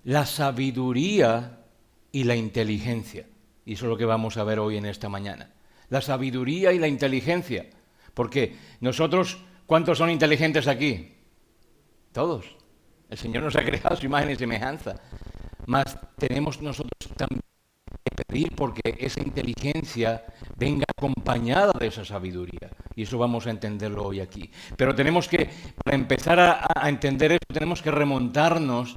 la sabiduría y la inteligencia. Y eso es lo que vamos a ver hoy en esta mañana. La sabiduría y la inteligencia. Porque nosotros, ¿cuántos son inteligentes aquí? Todos. El Señor nos ha creado a su imagen y semejanza. Mas tenemos nosotros también que pedir porque esa inteligencia venga acompañada de esa sabiduría. Y eso vamos a entenderlo hoy aquí. Pero tenemos que, para empezar a entender eso, tenemos que remontarnos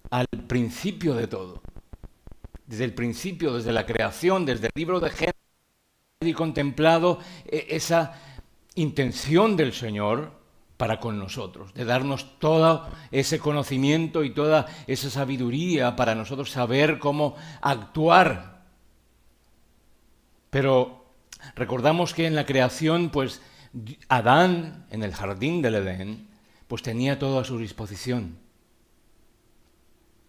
al principio de todo. Desde el principio, desde la creación, desde el libro de Génesis, y contemplado esa intención del Señor para con nosotros, de darnos todo ese conocimiento y toda esa sabiduría para nosotros saber cómo actuar. Pero recordamos que en la creación, pues Adán, en el jardín del Edén, pues tenía todo a su disposición.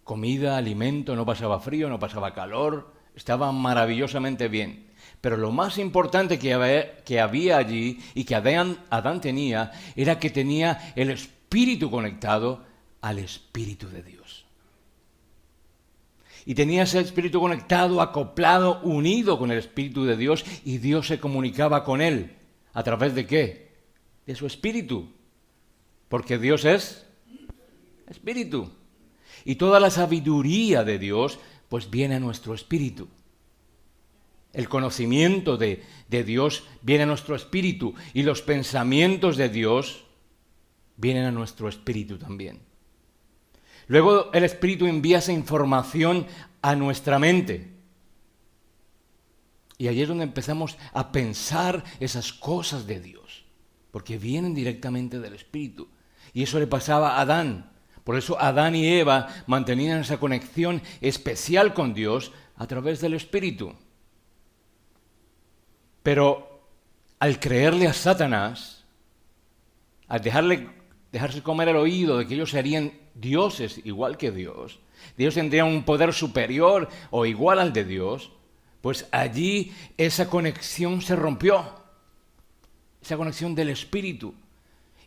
Comida, alimento, no pasaba frío, no pasaba calor, estaba maravillosamente bien. Pero lo más importante que había allí y que Adán tenía era que tenía el espíritu conectado al Espíritu de Dios. Y tenía ese espíritu conectado, acoplado, unido con el Espíritu de Dios, y Dios se comunicaba con él. ¿A través de qué? De su espíritu. Porque Dios es espíritu. Y toda la sabiduría de Dios, pues viene a nuestro espíritu. El conocimiento de Dios viene a nuestro espíritu, y los pensamientos de Dios vienen a nuestro espíritu también. Luego el espíritu envía esa información a nuestra mente. Y allí es donde empezamos a pensar esas cosas de Dios, porque vienen directamente del espíritu. Y eso le pasaba a Adán. Por eso Adán y Eva mantenían esa conexión especial con Dios a través del espíritu. Pero al creerle a Satanás, al dejarse comer el oído de que ellos serían dioses igual que Dios, Dios tendría un poder superior o igual al de Dios, pues allí esa conexión se rompió, esa conexión del espíritu,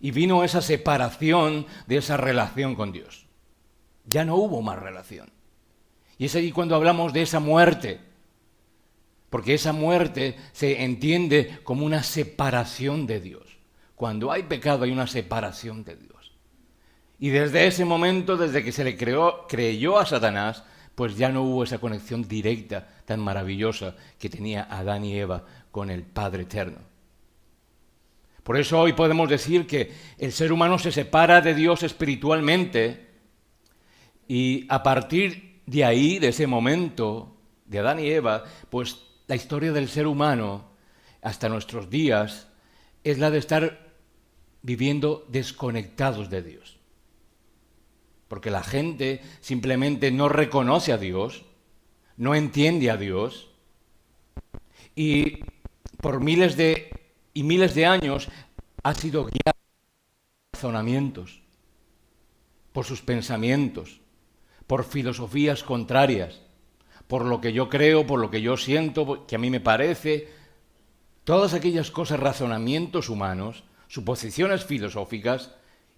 y vino esa separación de esa relación con Dios. Ya no hubo más relación. Y es allí cuando hablamos de esa muerte, porque esa muerte se entiende como una separación de Dios. Cuando hay pecado hay una separación de Dios. Y desde ese momento, desde que se le creyó a Satanás, pues ya no hubo esa conexión directa tan maravillosa que tenía Adán y Eva con el Padre Eterno. Por eso hoy podemos decir que el ser humano se separa de Dios espiritualmente, y a partir de ahí, de ese momento, de Adán y Eva, pues la historia del ser humano hasta nuestros días es la de estar viviendo desconectados de Dios. Porque la gente simplemente no reconoce a Dios, no entiende a Dios, y por miles de años ha sido guiado por razonamientos, por sus pensamientos, por filosofías contrarias, por lo que yo creo, por lo que yo siento, que a mí me parece. Todas aquellas cosas, razonamientos humanos, suposiciones filosóficas,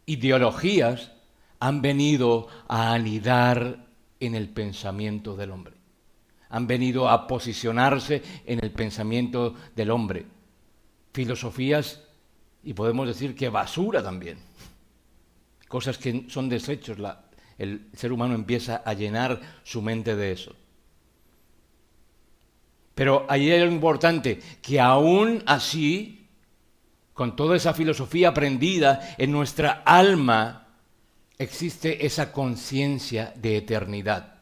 ideologías, han venido a anidar en el pensamiento del hombre. Han venido a posicionarse en el pensamiento del hombre. Filosofías, y podemos decir que basura también. Cosas que son desechos. El ser humano empieza a llenar su mente de eso. Pero ahí hay algo importante, que aún así, con toda esa filosofía aprendida, en nuestra alma existe esa conciencia de eternidad,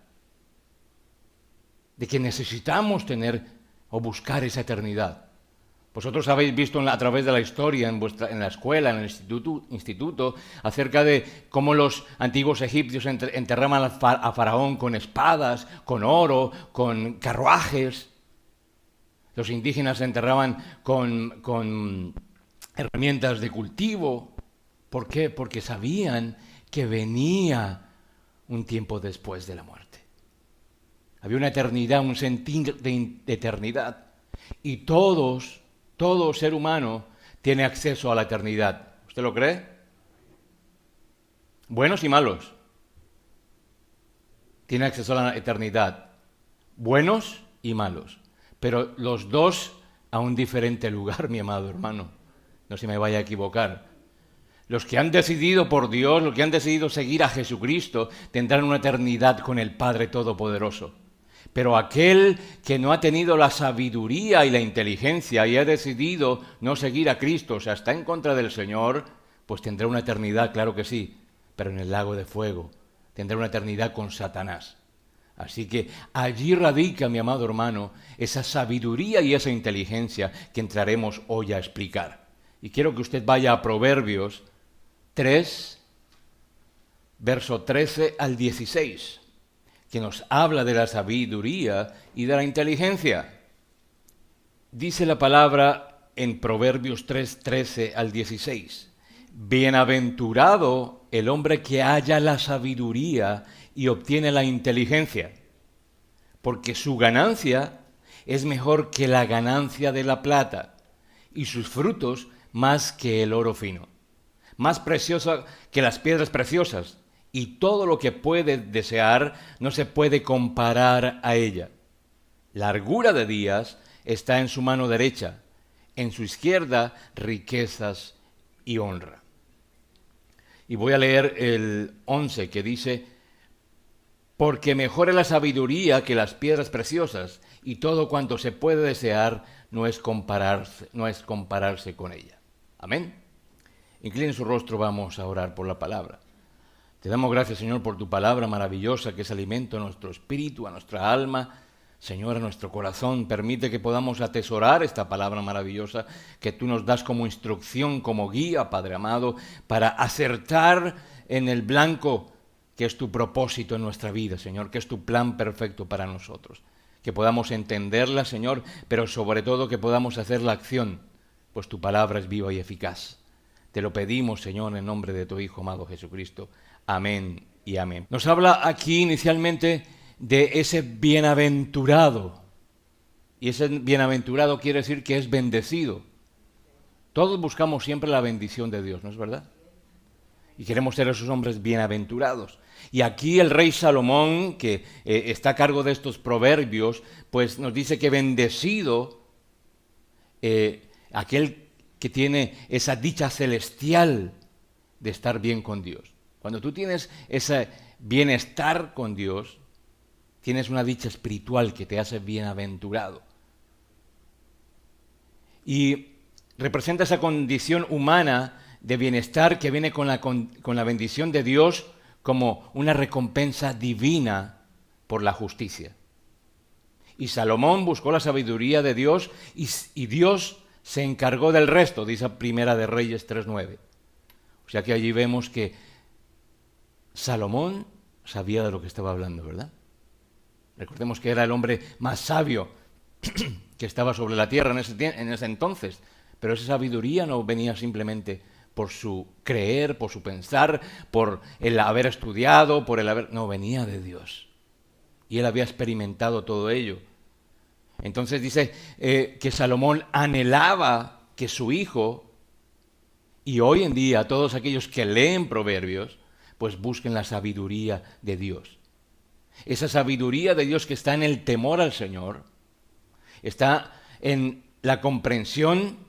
de que necesitamos tener o buscar esa eternidad. Vosotros habéis visto a través de la historia, en la escuela, en el instituto, acerca de cómo los antiguos egipcios enterraban a Faraón con espadas, con oro, con carruajes. Los indígenas se enterraban con herramientas de cultivo. ¿Por qué? Porque sabían que venía un tiempo después de la muerte. Había una eternidad, un sentir de eternidad. Y todo ser humano tiene acceso a la eternidad. ¿Usted lo cree? Buenos y malos. tienen acceso a la eternidad, buenos y malos, pero los dos a un diferente lugar, mi amado hermano. No se me vaya a equivocar. Los que han decidido por Dios, los que han decidido seguir a Jesucristo, tendrán una eternidad con el Padre Todopoderoso. Pero aquel que no ha tenido la sabiduría y la inteligencia y ha decidido no seguir a Cristo, o sea, está en contra del Señor, pues tendrá una eternidad, claro que sí, pero en el lago de fuego. Tendrá una eternidad con Satanás. Así que allí radica, mi amado hermano, esa sabiduría y esa inteligencia que entraremos hoy a explicar. Y quiero que usted vaya a Proverbios 3, verso 13 al 16, que nos habla de la sabiduría y de la inteligencia. Dice la palabra en Proverbios 3, 13 al 16. Bienaventurado el hombre que halla la sabiduría y obtiene la inteligencia, porque su ganancia es mejor que la ganancia de la plata, y sus frutos más que el oro fino, más preciosa que las piedras preciosas, y todo lo que puede desear no se puede comparar a ella. Largura de días está en su mano derecha, en su izquierda riquezas y honra. Y voy a leer el 11 que dice: porque mejor es la sabiduría que las piedras preciosas, y todo cuanto se puede desear no es compararse con ella. Amén. Incline su rostro, vamos a orar por la palabra. Te damos gracias, Señor, por tu palabra maravillosa que es alimento a nuestro espíritu, a nuestra alma, Señor, a nuestro corazón. Permite que podamos atesorar esta palabra maravillosa que tú nos das como instrucción, como guía, Padre amado, para acertar en el blanco que es tu propósito en nuestra vida, Señor, que es tu plan perfecto para nosotros. Que podamos entenderla, Señor, pero sobre todo que podamos hacer la acción, pues tu palabra es viva y eficaz. Te lo pedimos, Señor, en nombre de tu Hijo amado Jesucristo. Amén y amén. Nos habla aquí inicialmente de ese bienaventurado. Y ese bienaventurado quiere decir que es bendecido. Todos buscamos siempre la bendición de Dios, ¿no es verdad? Y queremos ser esos hombres bienaventurados. Y aquí el rey Salomón, que está a cargo de estos proverbios, pues nos dice que bendecido aquel que tiene esa dicha celestial de estar bien con Dios. Cuando tú tienes ese bienestar con Dios, tienes una dicha espiritual que te hace bienaventurado. Y representa esa condición humana de bienestar que viene con la bendición de Dios como una recompensa divina por la justicia. Y Salomón buscó la sabiduría de Dios y Dios se encargó del resto, dice Primera de Reyes 3:9. O sea que allí vemos que Salomón sabía de lo que estaba hablando, ¿verdad? Recordemos que era el hombre más sabio que estaba sobre la tierra en ese entonces, pero esa sabiduría no venía simplemente por su creer, por su pensar, por el haber estudiado, no, venía de Dios. Y él había experimentado todo ello. Entonces dice que Salomón anhelaba que su hijo, y hoy en día todos aquellos que leen Proverbios, pues busquen la sabiduría de Dios. Esa sabiduría de Dios que está en el temor al Señor, está en la comprensión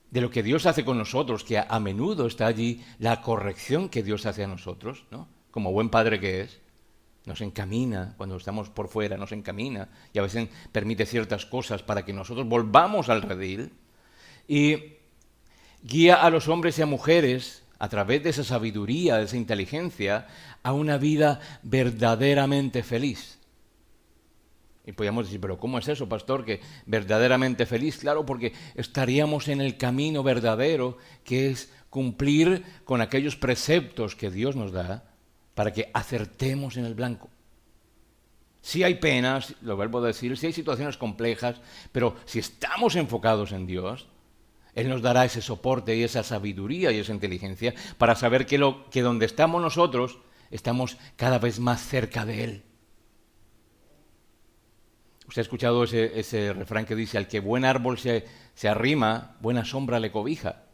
de lo que Dios hace con nosotros, que a menudo está allí la corrección que Dios hace a nosotros, ¿no? Como buen padre que es, nos encamina, cuando estamos por fuera, nos encamina, y a veces permite ciertas cosas para que nosotros volvamos al redil, y guía a los hombres y a mujeres, a través de esa sabiduría, de esa inteligencia, a una vida verdaderamente feliz. Y podríamos decir, pero ¿cómo es eso, pastor, que verdaderamente feliz? Claro, porque estaríamos en el camino verdadero, que es cumplir con aquellos preceptos que Dios nos da para que acertemos en el blanco. Sí hay penas, lo vuelvo a decir, sí hay situaciones complejas, pero si estamos enfocados en Dios, Él nos dará ese soporte y esa sabiduría y esa inteligencia para saber que donde estamos nosotros, estamos cada vez más cerca de Él. Usted ha escuchado ese refrán que dice, al que buen árbol se arrima, buena sombra le cobija.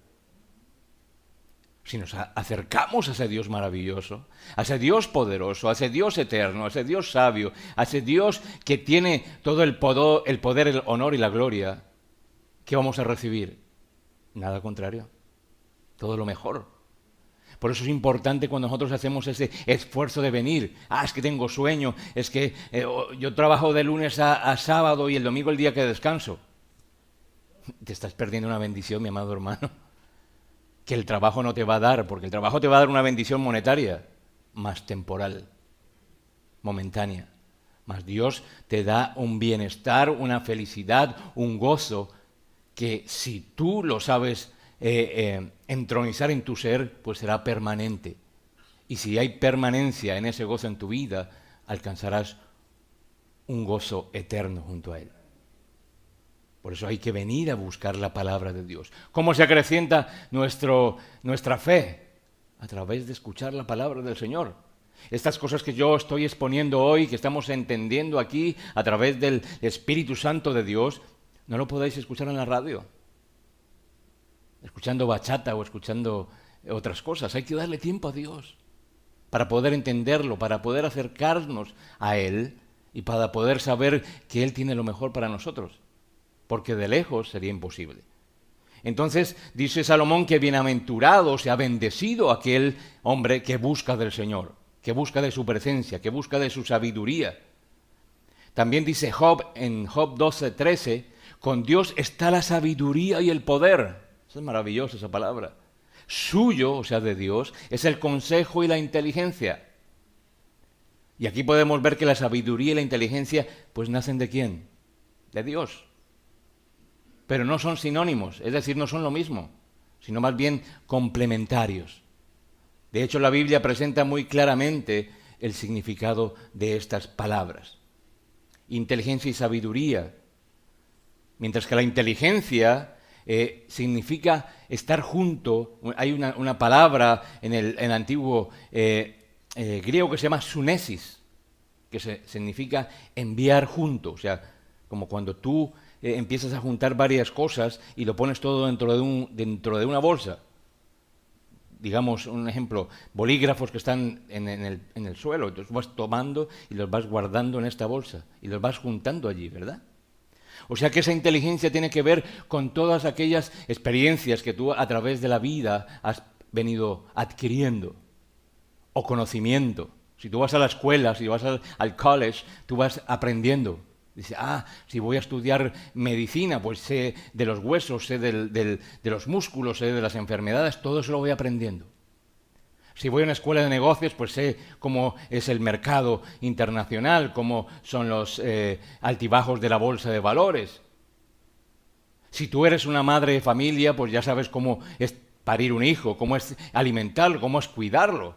Si nos acercamos a ese Dios maravilloso, a ese Dios poderoso, a ese Dios eterno, a ese Dios sabio, a ese Dios que tiene todo el poder, el honor y la gloria, ¿qué vamos a recibir? Nada contrario, todo lo mejor. Por eso es importante cuando nosotros hacemos ese esfuerzo de venir. Es que tengo sueño, es que yo trabajo de lunes a sábado y el domingo el día que descanso. Te estás perdiendo una bendición, mi amado hermano, que el trabajo no te va a dar, porque el trabajo te va a dar una bendición monetaria, más temporal, momentánea. Mas Dios te da un bienestar, una felicidad, un gozo, que si tú lo sabes entronizar en tu ser, pues será permanente. Y si hay permanencia en ese gozo en tu vida, alcanzarás un gozo eterno junto a Él. Por eso hay que venir a buscar la palabra de Dios. ¿Cómo se acrecienta nuestra fe? A través de escuchar la palabra del Señor. Estas cosas que yo estoy exponiendo hoy, que estamos entendiendo aquí a través del Espíritu Santo de Dios, no lo podéis escuchar en la radio, escuchando bachata o escuchando otras cosas. Hay que darle tiempo a Dios para poder entenderlo, para poder acercarnos a Él y para poder saber que Él tiene lo mejor para nosotros, porque de lejos sería imposible. Entonces dice Salomón que bienaventurado, se ha bendecido aquel hombre que busca del Señor, que busca de su presencia, que busca de su sabiduría. También dice Job en Job 12:13, con Dios está la sabiduría y el poder. Es maravillosa esa palabra. Suyo, o sea, de Dios, es el consejo y la inteligencia. Y aquí podemos ver que la sabiduría y la inteligencia, pues nacen ¿de quién? De Dios. Pero no son sinónimos, es decir, no son lo mismo, sino más bien complementarios. De hecho, la Biblia presenta muy claramente el significado de estas palabras. Inteligencia y sabiduría. Mientras que la inteligencia significa estar junto. Hay una palabra en el antiguo griego que se llama sunesis, que significa enviar junto. O sea, como cuando tú empiezas a juntar varias cosas y lo pones todo dentro de una bolsa. Digamos, un ejemplo, bolígrafos que están en el suelo, entonces vas tomando y los vas guardando en esta bolsa y los vas juntando allí, ¿verdad? O sea que esa inteligencia tiene que ver con todas aquellas experiencias que tú a través de la vida has venido adquiriendo, o conocimiento. Si tú vas a la escuela, si vas al college, tú vas aprendiendo. Dice, si voy a estudiar medicina, pues sé de los huesos, sé de los músculos, sé de las enfermedades, todo eso lo voy aprendiendo. Si voy a una escuela de negocios, pues sé cómo es el mercado internacional, cómo son los altibajos de la bolsa de valores. Si tú eres una madre de familia, pues ya sabes cómo es parir un hijo, cómo es alimentarlo, cómo es cuidarlo.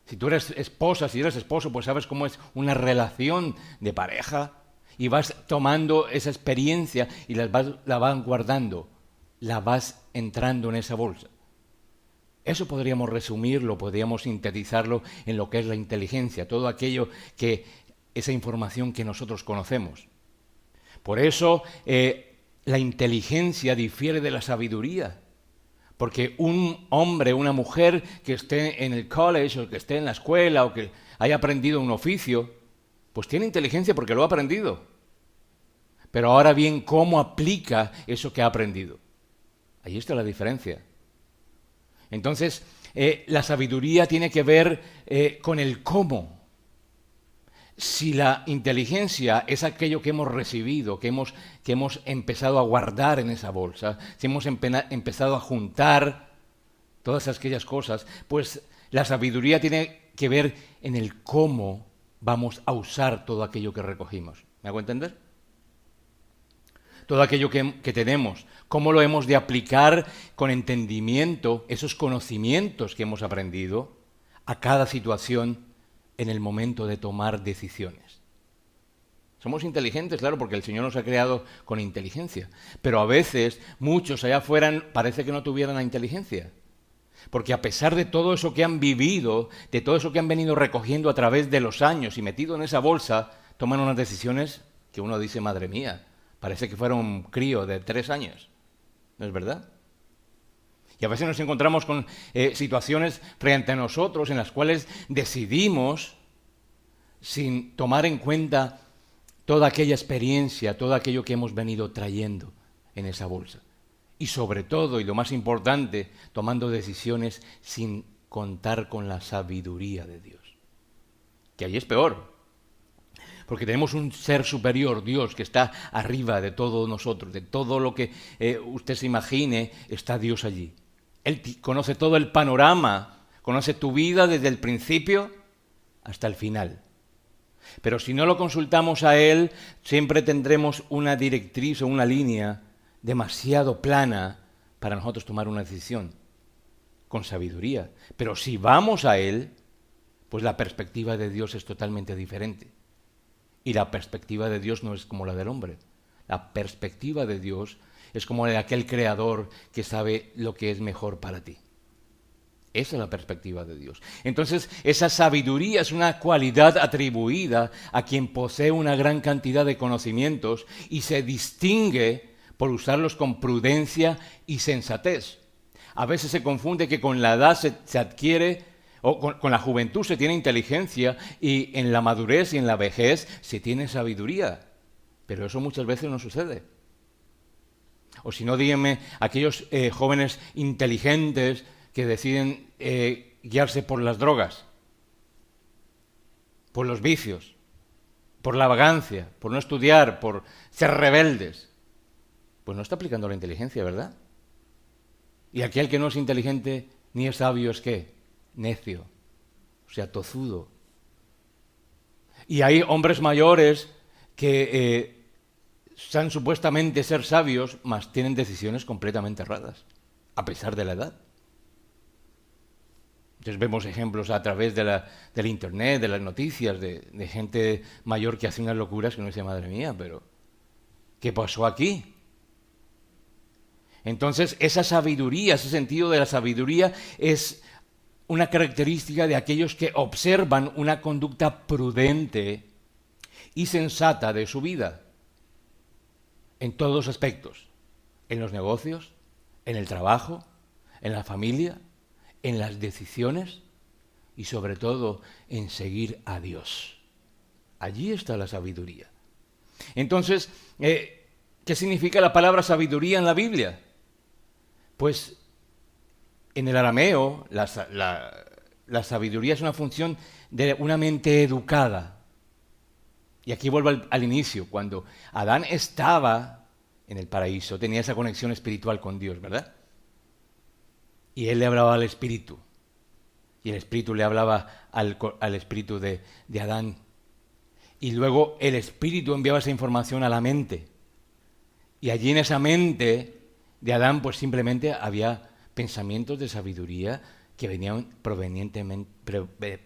Si tú eres esposa, si eres esposo, pues sabes cómo es una relación de pareja. Y vas tomando esa experiencia y la vas guardando, la vas entrando en esa bolsa. Eso podríamos resumirlo, podríamos sintetizarlo en lo que es la inteligencia, todo aquello esa información que nosotros conocemos. Por eso la inteligencia difiere de la sabiduría, porque un hombre, una mujer que esté en el college o que esté en la escuela o que haya aprendido un oficio, pues tiene inteligencia porque lo ha aprendido. Pero ahora bien, ¿cómo aplica eso que ha aprendido? Ahí está la diferencia. Entonces, la sabiduría tiene que ver con el cómo. Si la inteligencia es aquello que hemos recibido, que hemos empezado a guardar en esa bolsa, si hemos empezado a juntar todas aquellas cosas, pues la sabiduría tiene que ver en el cómo vamos a usar todo aquello que recogimos. ¿Me hago entender? Todo aquello que tenemos, cómo lo hemos de aplicar con entendimiento, esos conocimientos que hemos aprendido, a cada situación en el momento de tomar decisiones. Somos inteligentes, claro, porque el Señor nos ha creado con inteligencia, pero a veces muchos allá afuera parece que no tuvieran la inteligencia. Porque a pesar de todo eso que han vivido, de todo eso que han venido recogiendo a través de los años y metido en esa bolsa, toman unas decisiones que uno dice, madre mía, parece que fuera un crío de 3 años. ¿No es verdad? Y a veces nos encontramos con situaciones frente a nosotros en las cuales decidimos, sin tomar en cuenta toda aquella experiencia, todo aquello que hemos venido trayendo en esa bolsa. Y sobre todo, y lo más importante, tomando decisiones sin contar con la sabiduría de Dios. Que ahí es peor. Porque tenemos un ser superior, Dios, que está arriba de todos nosotros, de todo lo que usted se imagine, está Dios allí. Él conoce todo el panorama, conoce tu vida desde el principio hasta el final. Pero si no lo consultamos a Él, siempre tendremos una directriz o una línea demasiado plana para nosotros tomar una decisión con sabiduría. Pero si vamos a Él, pues la perspectiva de Dios es totalmente diferente. Y la perspectiva de Dios no es como la del hombre. La perspectiva de Dios es como la de aquel creador que sabe lo que es mejor para ti. Esa es la perspectiva de Dios. Entonces, esa sabiduría es una cualidad atribuida a quien posee una gran cantidad de conocimientos y se distingue por usarlos con prudencia y sensatez. A veces se confunde que con la edad se adquiere, o con la juventud se tiene inteligencia y en la madurez y en la vejez se tiene sabiduría. Pero eso muchas veces no sucede. O si no, díganme aquellos jóvenes inteligentes que deciden guiarse por las drogas, por los vicios, por la vagancia, por no estudiar, por ser rebeldes. Pues no está aplicando la inteligencia, ¿verdad? Y aquel que no es inteligente ni es sabio es ¿qué? Necio, o sea, tozudo. Y hay hombres mayores que san supuestamente ser sabios, mas tienen decisiones completamente erradas, a pesar de la edad. Entonces vemos ejemplos a través del internet, de las noticias, de gente mayor que hace unas locuras que uno dice, madre mía, pero ¿qué pasó aquí? Entonces esa sabiduría, ese sentido de la sabiduría es una característica de aquellos que observan una conducta prudente y sensata de su vida, en todos los aspectos, en los negocios, en el trabajo, en la familia, en las decisiones y sobre todo en seguir a Dios. Allí está la sabiduría. Entonces, ¿qué significa la palabra sabiduría en la Biblia? Pues en el arameo la sabiduría es una función de una mente educada. Y aquí vuelvo al inicio, cuando Adán estaba en el paraíso, tenía esa conexión espiritual con Dios, ¿verdad? Y él le hablaba al espíritu. Y el espíritu le hablaba al espíritu de Adán. Y luego el espíritu enviaba esa información a la mente. Y allí en esa mente de Adán pues simplemente había pensamientos de sabiduría que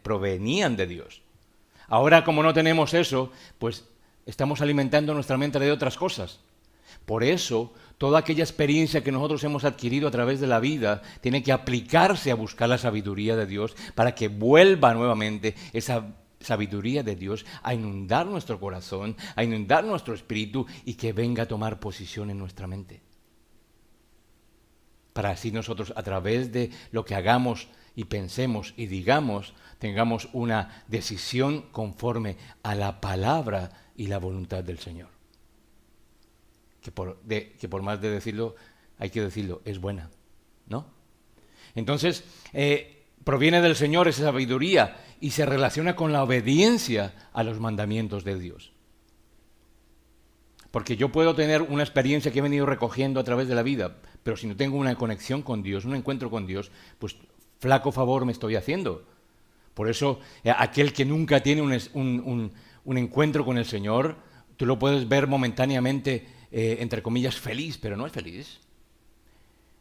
provenían de Dios. Ahora, como no tenemos eso, pues estamos alimentando nuestra mente de otras cosas. Por eso, toda aquella experiencia que nosotros hemos adquirido a través de la vida tiene que aplicarse a buscar la sabiduría de Dios para que vuelva nuevamente esa sabiduría de Dios a inundar nuestro corazón, a inundar nuestro espíritu y que venga a tomar posición en nuestra mente. Para así nosotros, a través de lo que hagamos y pensemos y digamos, tengamos una decisión conforme a la palabra y la voluntad del Señor. Que por más de decirlo, hay que decirlo, es buena, ¿no? Entonces, proviene del Señor esa sabiduría y se relaciona con la obediencia a los mandamientos de Dios. Porque yo puedo tener una experiencia que he venido recogiendo a través de la vida, pero si no tengo una conexión con Dios, un encuentro con Dios, pues flaco favor me estoy haciendo. Por eso, aquel que nunca tiene un encuentro con el Señor, tú lo puedes ver momentáneamente, entre comillas, feliz, pero no es feliz.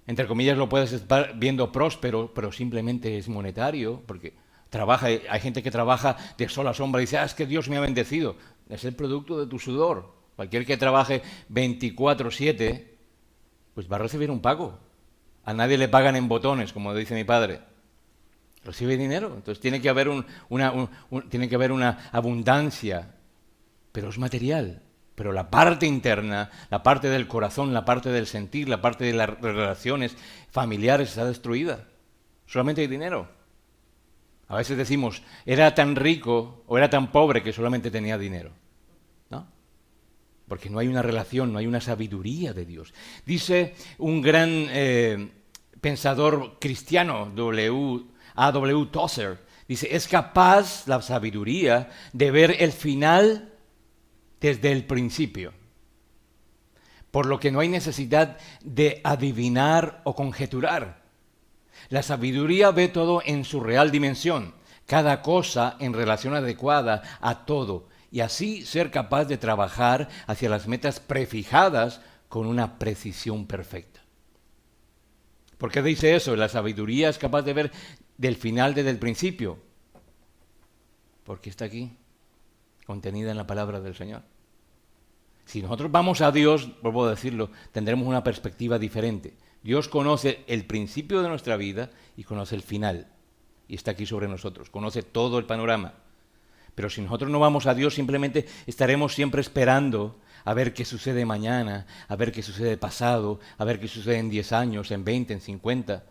Entre comillas lo puedes estar viendo próspero, pero simplemente es monetario, porque hay gente que trabaja de sol a sombra y dice, es que Dios me ha bendecido. Es el producto de tu sudor. Cualquier que trabaje 24/7, pues va a recibir un pago. A nadie le pagan en botones, como dice mi padre. Recibe dinero. Entonces tiene que haber una abundancia, pero es material. pero la parte interna, la parte del corazón, la parte del sentir, la parte de las relaciones familiares está destruida. Solamente hay dinero. A veces decimos, era tan rico o era tan pobre que solamente tenía dinero. ¿No? Porque no hay una relación, no hay una sabiduría de Dios. Dice un gran pensador cristiano, A.W. Tozer, dice, es capaz la sabiduría de ver el final desde el principio, por lo que no hay necesidad de adivinar o conjeturar. La sabiduría ve todo en su real dimensión, cada cosa en relación adecuada a todo, y así ser capaz de trabajar hacia las metas prefijadas con una precisión perfecta. ¿Por qué dice eso? La sabiduría es capaz de ver del final desde el principio, porque está aquí, contenida en la palabra del Señor. Si nosotros vamos a Dios, vuelvo a decirlo, tendremos una perspectiva diferente. Dios conoce el principio de nuestra vida y conoce el final. Y está aquí sobre nosotros, conoce todo el panorama. Pero si nosotros no vamos a Dios, simplemente estaremos siempre esperando a ver qué sucede mañana, a ver qué sucede pasado, a ver qué sucede en 10 años, en 20, en 50.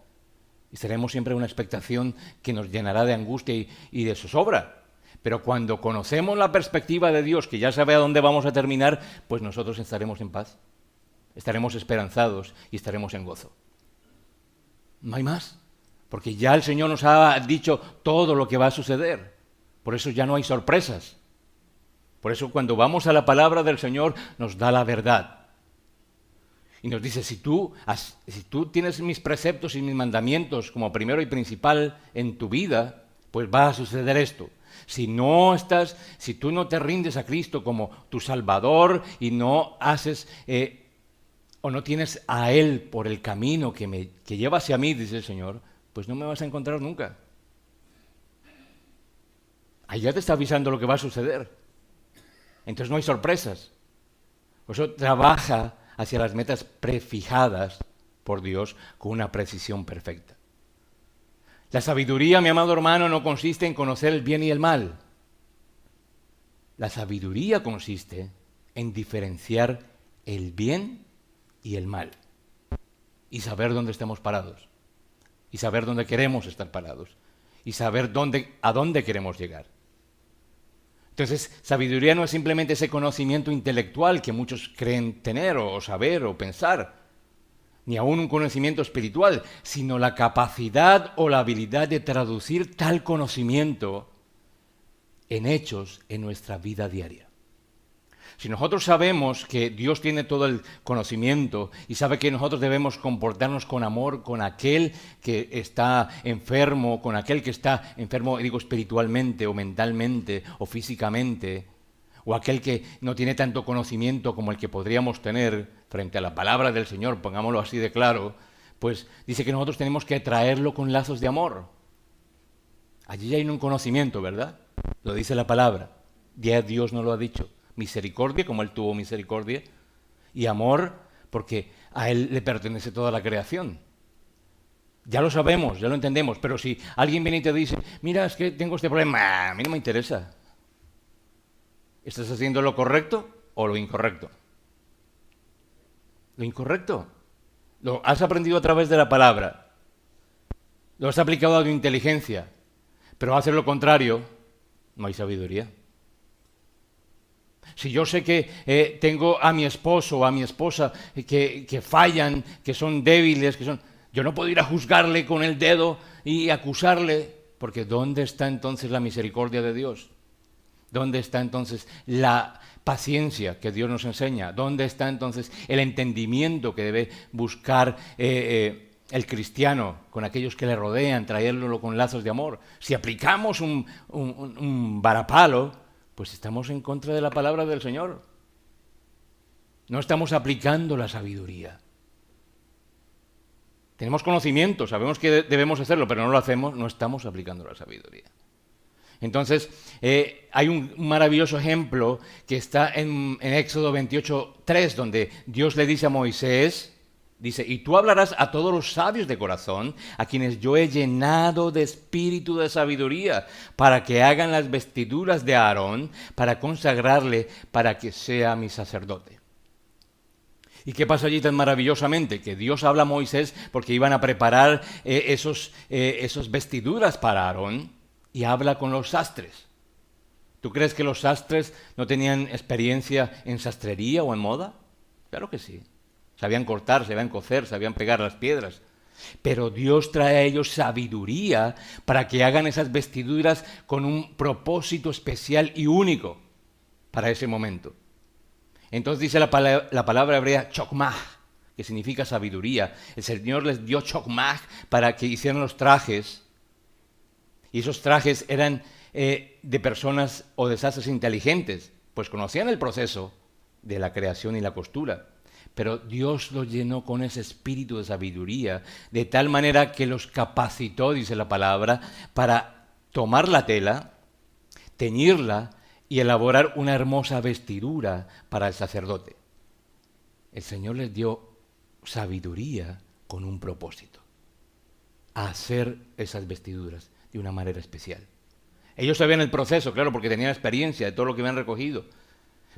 Y estaremos siempre en una expectación que nos llenará de angustia y de zozobra. Pero cuando conocemos la perspectiva de Dios, que ya sabe a dónde vamos a terminar, pues nosotros estaremos en paz, estaremos esperanzados y estaremos en gozo. No hay más, porque ya el Señor nos ha dicho todo lo que va a suceder. Por eso ya no hay sorpresas. Por eso cuando vamos a la palabra del Señor nos da la verdad. Y nos dice, si tú tienes mis preceptos y mis mandamientos como primero y principal en tu vida, pues va a suceder esto. Si tú no te rindes a Cristo como tu Salvador y no haces o no tienes a Él por el camino que lleva hacia mí, dice el Señor, pues no me vas a encontrar nunca. Ahí ya te está avisando lo que va a suceder. Entonces no hay sorpresas. Por eso trabaja hacia las metas prefijadas por Dios con una precisión perfecta. La sabiduría, mi amado hermano, no consiste en conocer el bien y el mal. La sabiduría consiste en diferenciar el bien y el mal. Y saber dónde estamos parados. Y saber dónde queremos estar parados. Y saber a dónde queremos llegar. Entonces, sabiduría no es simplemente ese conocimiento intelectual que muchos creen tener o saber o pensar, ni aún un conocimiento espiritual, sino la capacidad o la habilidad de traducir tal conocimiento en hechos en nuestra vida diaria. Si nosotros sabemos que Dios tiene todo el conocimiento y sabe que nosotros debemos comportarnos con amor con aquel que está enfermo, con aquel que está enfermo, digo, espiritualmente o mentalmente o físicamente, o aquel que no tiene tanto conocimiento como el que podríamos tener frente a la palabra del Señor, pongámoslo así de claro, pues dice que nosotros tenemos que traerlo con lazos de amor. Allí hay un conocimiento, ¿verdad? Lo dice la palabra. Ya Dios nos lo ha dicho. Misericordia, como Él tuvo misericordia, y amor, porque a Él le pertenece toda la creación. Ya lo sabemos, ya lo entendemos, pero si alguien viene y te dice, mira, es que tengo este problema, a mí no me interesa. ¿Estás haciendo lo correcto o lo incorrecto? Lo incorrecto. Lo has aprendido a través de la palabra. Lo has aplicado a tu inteligencia, pero hacer lo contrario, no hay sabiduría. Si yo sé que tengo a mi esposo o a mi esposa que fallan, que son débiles, yo no puedo ir a juzgarle con el dedo y acusarle, porque ¿dónde está entonces la misericordia de Dios? ¿Dónde está entonces la paciencia que Dios nos enseña? ¿Dónde está entonces el entendimiento que debe buscar el cristiano con aquellos que le rodean, traerlo con lazos de amor? Si aplicamos un varapalo, pues estamos en contra de la palabra del Señor. No estamos aplicando la sabiduría. Tenemos conocimiento, sabemos que debemos hacerlo, pero no lo hacemos, no estamos aplicando la sabiduría. Entonces, hay un maravilloso ejemplo que está en Éxodo 28:3, donde Dios le dice a Moisés, Dice, y tú hablarás a todos los sabios de corazón, a quienes yo he llenado de espíritu de sabiduría, para que hagan las vestiduras de Aarón, para consagrarle, para que sea mi sacerdote. ¿Y qué pasa allí tan maravillosamente? Que Dios habla a Moisés porque iban a preparar esos vestiduras para Aarón, y habla con los sastres. ¿Tú crees que los sastres no tenían experiencia en sastrería o en moda? Claro que sí. Sabían cortar, sabían coser, sabían pegar las piedras. Pero Dios trae a ellos sabiduría para que hagan esas vestiduras con un propósito especial y único para ese momento. Entonces dice la palabra hebrea chokmah, que significa sabiduría. El Señor les dio chokmah para que hicieran los trajes. Y esos trajes eran de personas o de sastres inteligentes, pues conocían el proceso de la creación y la costura. Pero Dios los llenó con ese espíritu de sabiduría, de tal manera que los capacitó, dice la palabra, para tomar la tela, teñirla y elaborar una hermosa vestidura para el sacerdote. El Señor les dio sabiduría con un propósito: a hacer esas vestiduras de una manera especial. Ellos sabían el proceso, claro, porque tenían experiencia de todo lo que habían recogido.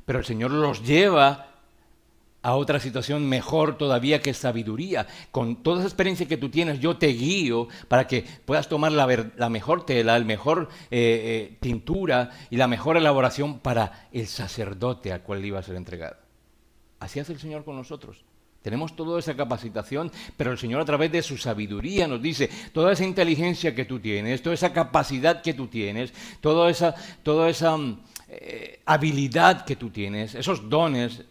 Pero el Señor los lleva a otra situación mejor todavía, que sabiduría. Con toda esa experiencia que tú tienes, yo te guío para que puedas tomar la mejor tela, la mejor pintura y la mejor elaboración para el sacerdote al cual iba a ser entregado. Así hace el Señor con nosotros. Tenemos toda esa capacitación, pero el Señor a través de su sabiduría nos dice, toda esa inteligencia que tú tienes, toda esa capacidad que tú tienes, toda esa habilidad que tú tienes, esos dones,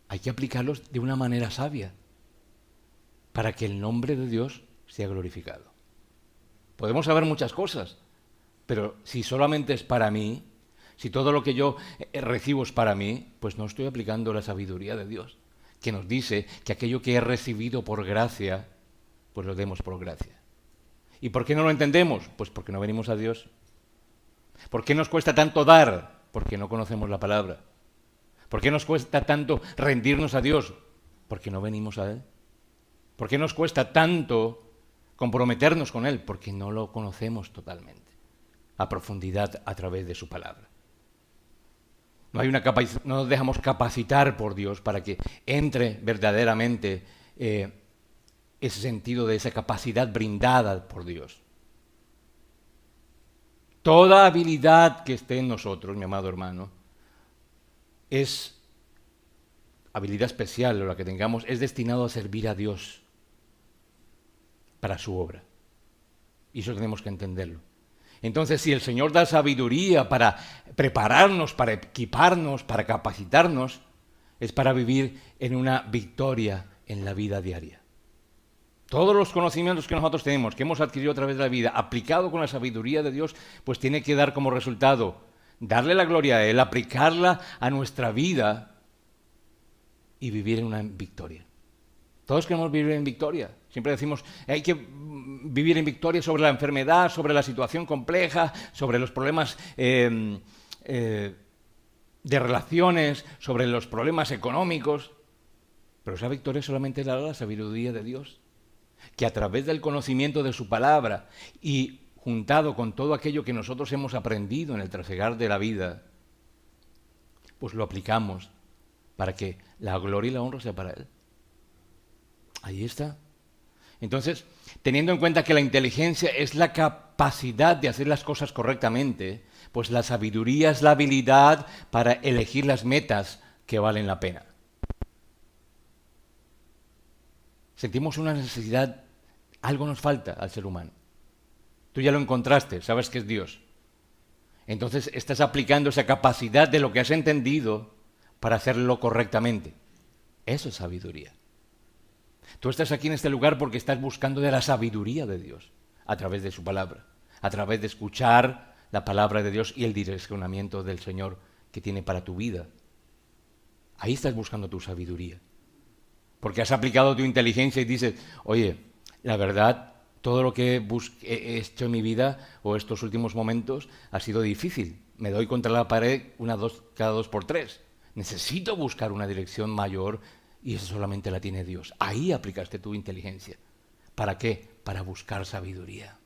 hay que aplicarlos de una manera sabia para que el nombre de Dios sea glorificado. Podemos saber muchas cosas, pero si solamente es para mí, si todo lo que yo recibo es para mí, pues no estoy aplicando la sabiduría de Dios, que nos dice que aquello que he recibido por gracia, pues lo demos por gracia. ¿Y por qué no lo entendemos? Pues porque no venimos a Dios. ¿Por qué nos cuesta tanto dar? Porque no conocemos la palabra. ¿Por qué nos cuesta tanto rendirnos a Dios? Porque no venimos a Él. ¿Por qué nos cuesta tanto comprometernos con Él? Porque no lo conocemos totalmente, a profundidad, a través de su palabra. No nos dejamos capacitar por Dios para que entre verdaderamente ese sentido de esa capacidad brindada por Dios. Toda habilidad que esté en nosotros, mi amado hermano, es habilidad especial, o la que tengamos, es destinado a servir a Dios para su obra. Y eso tenemos que entenderlo. Entonces, si el Señor da sabiduría para prepararnos, para equiparnos, para capacitarnos, es para vivir en una victoria en la vida diaria. Todos los conocimientos que nosotros tenemos, que hemos adquirido a través de la vida, aplicado con la sabiduría de Dios, pues tiene que dar como resultado darle la gloria a Él, aplicarla a nuestra vida y vivir en una victoria. Todos queremos vivir en victoria. Siempre decimos, hay que vivir en victoria sobre la enfermedad, sobre la situación compleja, sobre los problemas de relaciones, sobre los problemas económicos. Pero esa victoria solamente la da la sabiduría de Dios, que a través del conocimiento de su palabra y juntado con todo aquello que nosotros hemos aprendido en el trasegar de la vida, pues lo aplicamos para que la gloria y la honra sea para Él. Ahí está. Entonces, teniendo en cuenta que la inteligencia es la capacidad de hacer las cosas correctamente, pues la sabiduría es la habilidad para elegir las metas que valen la pena. Sentimos una necesidad, algo nos falta al ser humano. Tú ya lo encontraste, sabes que es Dios. Entonces estás aplicando esa capacidad de lo que has entendido para hacerlo correctamente. Eso es sabiduría. Tú estás aquí en este lugar porque estás buscando de la sabiduría de Dios a través de su palabra, a través de escuchar la palabra de Dios y el direccionamiento del Señor que tiene para tu vida. Ahí estás buscando tu sabiduría. Porque has aplicado tu inteligencia y dices, oye, la verdad, todo lo que he hecho en mi vida o estos últimos momentos ha sido difícil. Me doy contra la pared cada 2 por 3. Necesito buscar una dirección mayor y esa solamente la tiene Dios. Ahí aplicaste tu inteligencia. ¿Para qué? Para buscar sabiduría.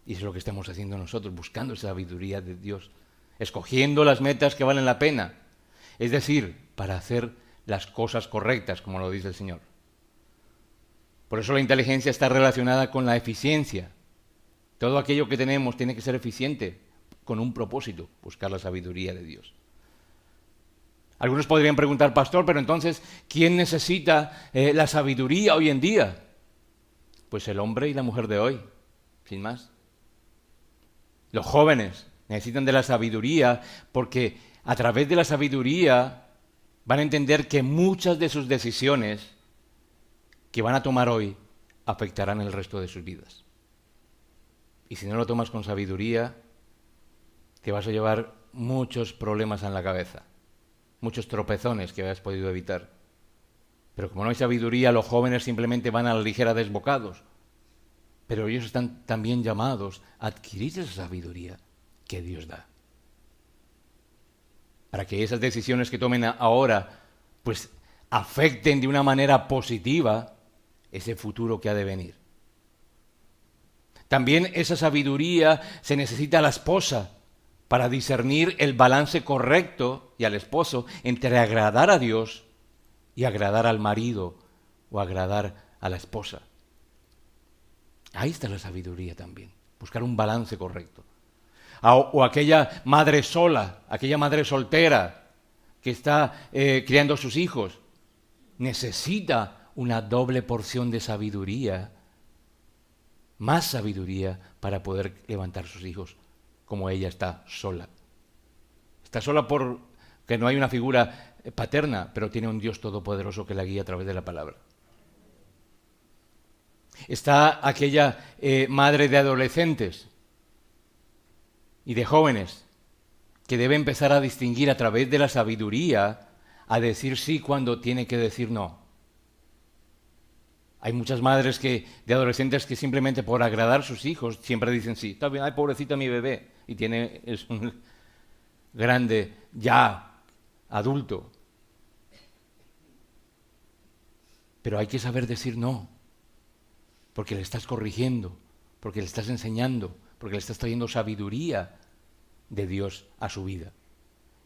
Y eso es lo que estamos haciendo nosotros, buscando esa sabiduría de Dios, escogiendo las metas que valen la pena. Es decir, para hacer las cosas correctas, como lo dice el Señor. Por eso la inteligencia está relacionada con la eficiencia. Todo aquello que tenemos tiene que ser eficiente, con un propósito, buscar la sabiduría de Dios. Algunos podrían preguntar, pastor, pero entonces, ¿quién necesita la sabiduría hoy en día? Pues el hombre y la mujer de hoy, sin más. Los jóvenes necesitan de la sabiduría porque a través de la sabiduría van a entender que muchas de sus decisiones que van a tomar hoy afectarán el resto de sus vidas. Y si no lo tomas con sabiduría, te vas a llevar muchos problemas en la cabeza, muchos tropezones que habías podido evitar. Pero como no hay sabiduría, los jóvenes simplemente van a la ligera desbocados. Pero ellos están también llamados a adquirir esa sabiduría que Dios da. Para que esas decisiones que tomen ahora, pues afecten de una manera positiva ese futuro que ha de venir. También esa sabiduría se necesita a la esposa para discernir el balance correcto, y al esposo, entre agradar a Dios y agradar al marido o agradar a la esposa. Ahí está la sabiduría también, buscar un balance correcto. O aquella madre sola, aquella madre soltera que está criando a sus hijos, necesita una doble porción de sabiduría, más sabiduría para poder levantar sus hijos, como ella está sola. Está sola porque no hay una figura paterna, pero tiene un Dios todopoderoso que la guía a través de la palabra. Está aquella madre de adolescentes y de jóvenes que debe empezar a distinguir a través de la sabiduría, a decir sí cuando tiene que decir no. Hay muchas madres de adolescentes que simplemente por agradar a sus hijos siempre dicen sí. Está bien, ay, pobrecita mi bebé, y es un grande ya adulto. Pero hay que saber decir no, porque le estás corrigiendo, porque le estás enseñando, porque le estás trayendo sabiduría de Dios a su vida.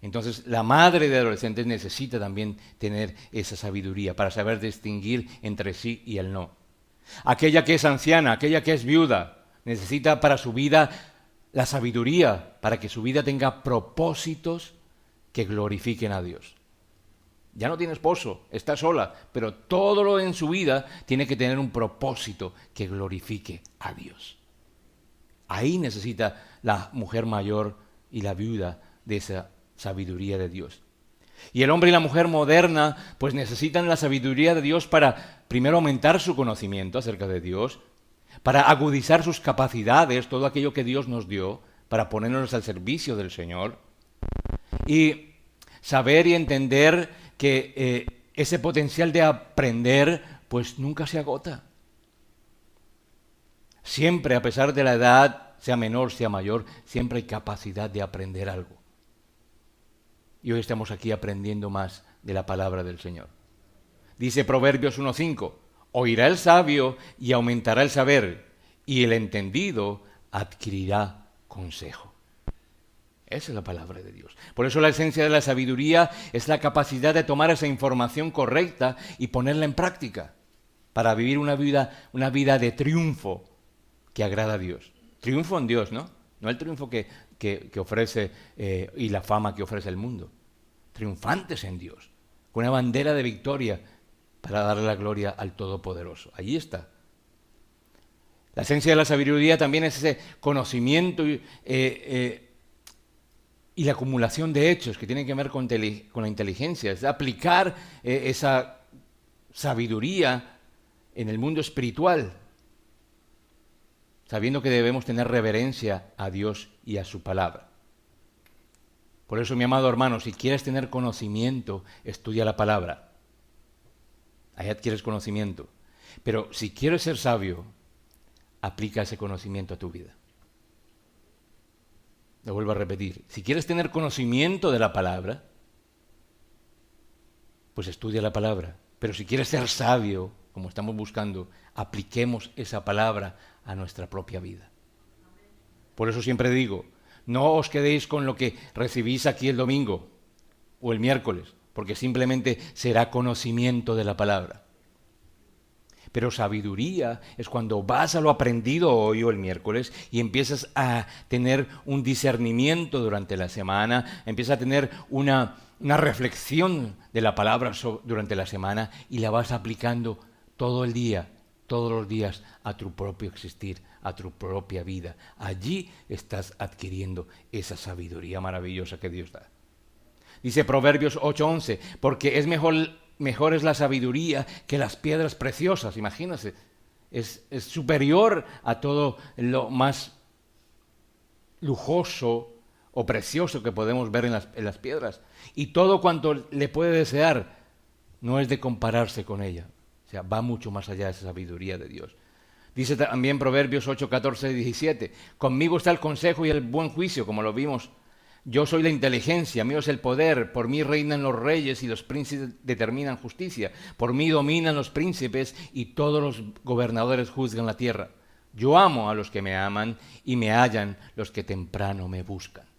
Entonces, la madre de adolescentes necesita también tener esa sabiduría para saber distinguir entre sí y el no. Aquella que es anciana, aquella que es viuda, necesita para su vida la sabiduría, para que su vida tenga propósitos que glorifiquen a Dios. Ya no tiene esposo, está sola, pero todo lo en su vida tiene que tener un propósito que glorifique a Dios. Ahí necesita la mujer mayor y la viuda de esa sabiduría de Dios. Y el hombre y la mujer moderna pues necesitan la sabiduría de Dios para primero aumentar su conocimiento acerca de Dios, para agudizar sus capacidades, todo aquello que Dios nos dio, para ponernos al servicio del Señor, y saber y entender que ese potencial de aprender pues nunca se agota. Siempre, a pesar de la edad, sea menor, sea mayor, siempre hay capacidad de aprender algo. Y hoy estamos aquí aprendiendo más de la palabra del Señor. Dice Proverbios 1:5, oirá el sabio y aumentará el saber, y el entendido adquirirá consejo. Esa es la palabra de Dios. Por eso la esencia de la sabiduría es la capacidad de tomar esa información correcta y ponerla en práctica para vivir una vida de triunfo que agrada a Dios. Triunfo en Dios, ¿no? No el triunfo que ofrece y la fama que ofrece el mundo. Triunfantes en Dios, con una bandera de victoria para darle la gloria al Todopoderoso. Allí está. La esencia de la sabiduría también es ese conocimiento y la acumulación de hechos que tienen que ver con la inteligencia, es aplicar esa sabiduría en el mundo espiritual, sabiendo que debemos tener reverencia a Dios y a su palabra. Por eso, mi amado hermano, si quieres tener conocimiento, estudia la palabra. Ahí adquieres conocimiento. Pero si quieres ser sabio, aplica ese conocimiento a tu vida. Lo vuelvo a repetir. Si quieres tener conocimiento de la palabra, pues estudia la palabra. Pero si quieres ser sabio, como estamos buscando, apliquemos esa palabra a nuestra propia vida. Por eso siempre digo, no os quedéis con lo que recibís aquí el domingo o el miércoles, porque simplemente será conocimiento de la palabra. Pero sabiduría es cuando vas a lo aprendido hoy o el miércoles y empiezas a tener un discernimiento durante la semana, empiezas a tener una reflexión de la palabra durante la semana y la vas aplicando todo el día, todos los días a tu propio existir, a tu propia vida. Allí estás adquiriendo esa sabiduría maravillosa que Dios da. Dice Proverbios 8:11, porque es mejor es la sabiduría que las piedras preciosas, imagínense. Es superior a todo lo más lujoso o precioso que podemos ver en las piedras. Y todo cuanto le puede desear no es de compararse con ella. O sea, va mucho más allá de esa sabiduría de Dios. Dice también Proverbios 8, 14 y 17, conmigo está el consejo y el buen juicio, como lo vimos. Yo soy la inteligencia, mío es el poder, por mí reinan los reyes y los príncipes determinan justicia, por mí dominan los príncipes y todos los gobernadores juzgan la tierra. Yo amo a los que me aman y me hallan los que temprano me buscan.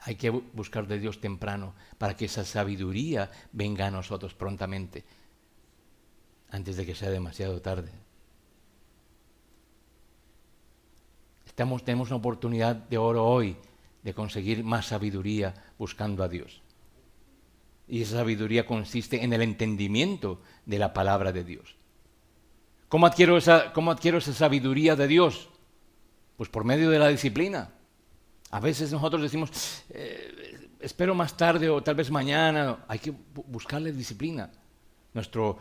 Hay que buscar de Dios temprano para que esa sabiduría venga a nosotros prontamente, antes de que sea demasiado tarde. Tenemos una oportunidad de oro hoy de conseguir más sabiduría buscando a Dios. Y esa sabiduría consiste en el entendimiento de la palabra de Dios. ¿Cómo adquiero esa sabiduría de Dios? Pues por medio de la disciplina. A veces nosotros decimos, espero más tarde o tal vez mañana. Hay que buscarle disciplina. Nuestro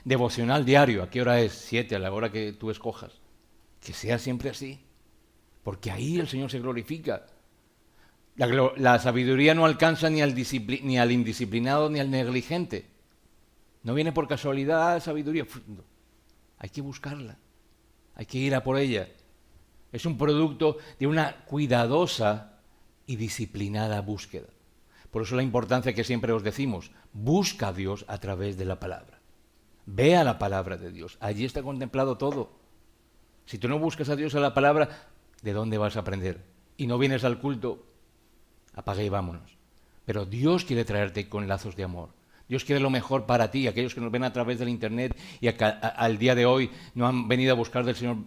devocional diario, ¿a qué hora es? 7, a la hora que tú escojas. Que sea siempre así. Porque ahí el Señor se glorifica. La sabiduría no alcanza ni al indisciplinado ni al negligente. No viene por casualidad sabiduría. Hay que buscarla. Hay que ir a por ella. Es un producto de una cuidadosa y disciplinada búsqueda. Por eso la importancia que siempre os decimos, busca a Dios a través de la palabra. Ve a la palabra de Dios. Allí está contemplado todo. Si tú no buscas a Dios en la palabra, ¿de dónde vas a aprender? Y no vienes al culto, apaga y vámonos. Pero Dios quiere traerte con lazos de amor. Dios quiere lo mejor para ti. Aquellos que nos ven a través del internet y al día de hoy no han venido a buscar del Señor,